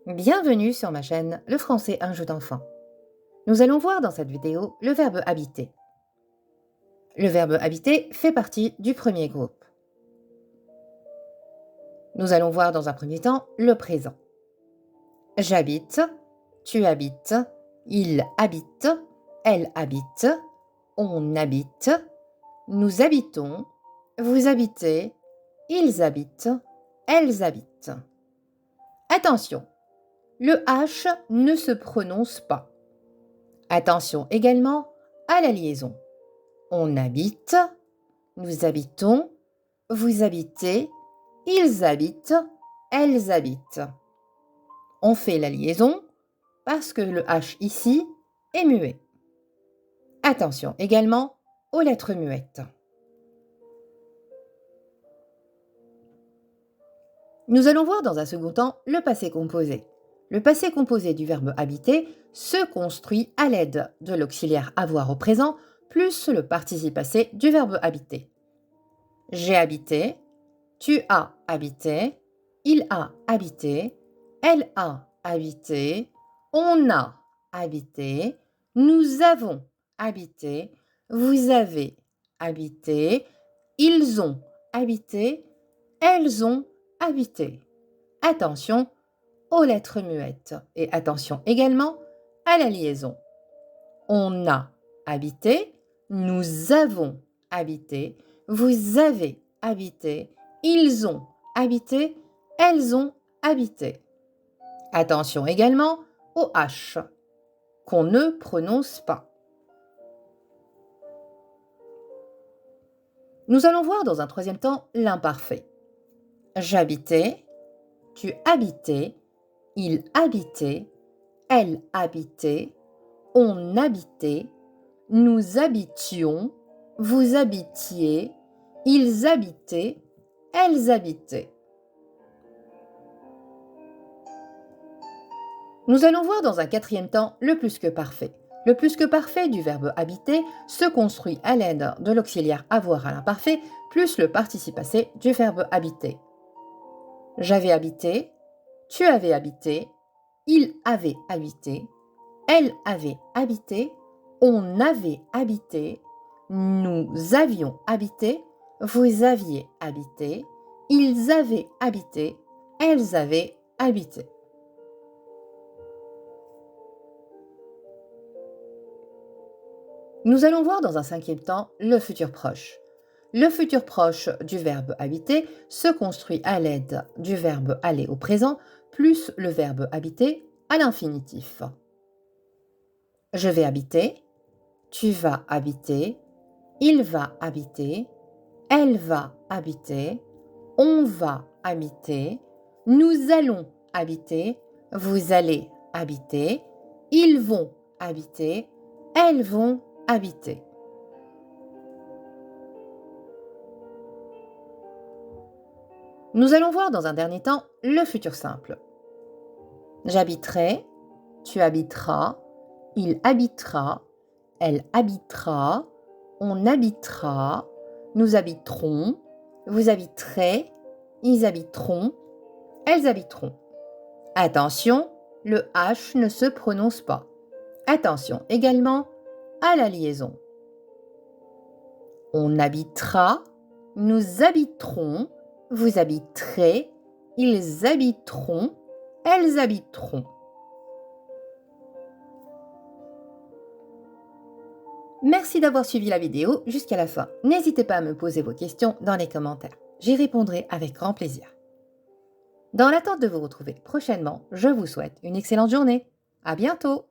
Bienvenue sur ma chaîne Le français un jeu d'enfant. Nous allons voir dans cette vidéo le verbe habiter. Le verbe habiter fait partie du premier groupe. Nous allons voir dans un premier temps le présent. J'habite, tu habites, il habite, elle habite, on habite, nous habitons, vous habitez, ils habitent, elles habitent. Attention! Le H ne se prononce pas. Attention également à la liaison. On habite, nous habitons, vous habitez, ils habitent, elles habitent. On fait la liaison parce que le H ici est muet. Attention également aux lettres muettes. Nous allons voir dans un second temps le passé composé. Le passé composé du verbe habiter se construit à l'aide de l'auxiliaire avoir au présent plus le participe passé du verbe habiter. J'ai habité, tu as habité, il a habité, elle a habité, on a habité, nous avons habité, vous avez habité, ils ont habité, elles ont habité. Attention aux lettres muettes et attention également à la liaison. On a habité, nous avons habité, vous avez habité, ils ont habité, elles ont habité. Attention également au H qu'on ne prononce pas. Nous allons voir dans un troisième temps l'imparfait. J'habitais, tu habitais, il habitait, elle habitait, on habitait, nous habitions, vous habitiez, ils habitaient, elles habitaient. Nous allons voir dans un quatrième temps le plus que parfait. Le plus que parfait du verbe habiter se construit à l'aide de l'auxiliaire avoir à l'imparfait plus le participe passé du verbe habiter. J'avais habité, tu avais habité, il avait habité, elle avait habité, on avait habité, nous avions habité, vous aviez habité, ils avaient habité, elles avaient habité. Nous allons voir dans un cinquième temps le futur proche. Le futur proche du verbe habiter se construit à l'aide du verbe aller au présent plus le verbe habiter à l'infinitif. Je vais habiter, tu vas habiter, il va habiter, elle va habiter, on va habiter, nous allons habiter, vous allez habiter, ils vont habiter, elles vont habiter. Nous allons voir dans un dernier temps le futur simple. J'habiterai, tu habiteras, il habitera, elle habitera, on habitera, nous habiterons, vous habiterez, ils habiteront, elles habiteront. Attention, le H ne se prononce pas. Attention également à la liaison. On habitera, nous habiterons, vous habiterez, ils habiteront, elles habiteront. Merci d'avoir suivi la vidéo jusqu'à la fin. N'hésitez pas à me poser vos questions dans les commentaires. J'y répondrai avec grand plaisir. Dans l'attente de vous retrouver prochainement, je vous souhaite une excellente journée. À bientôt!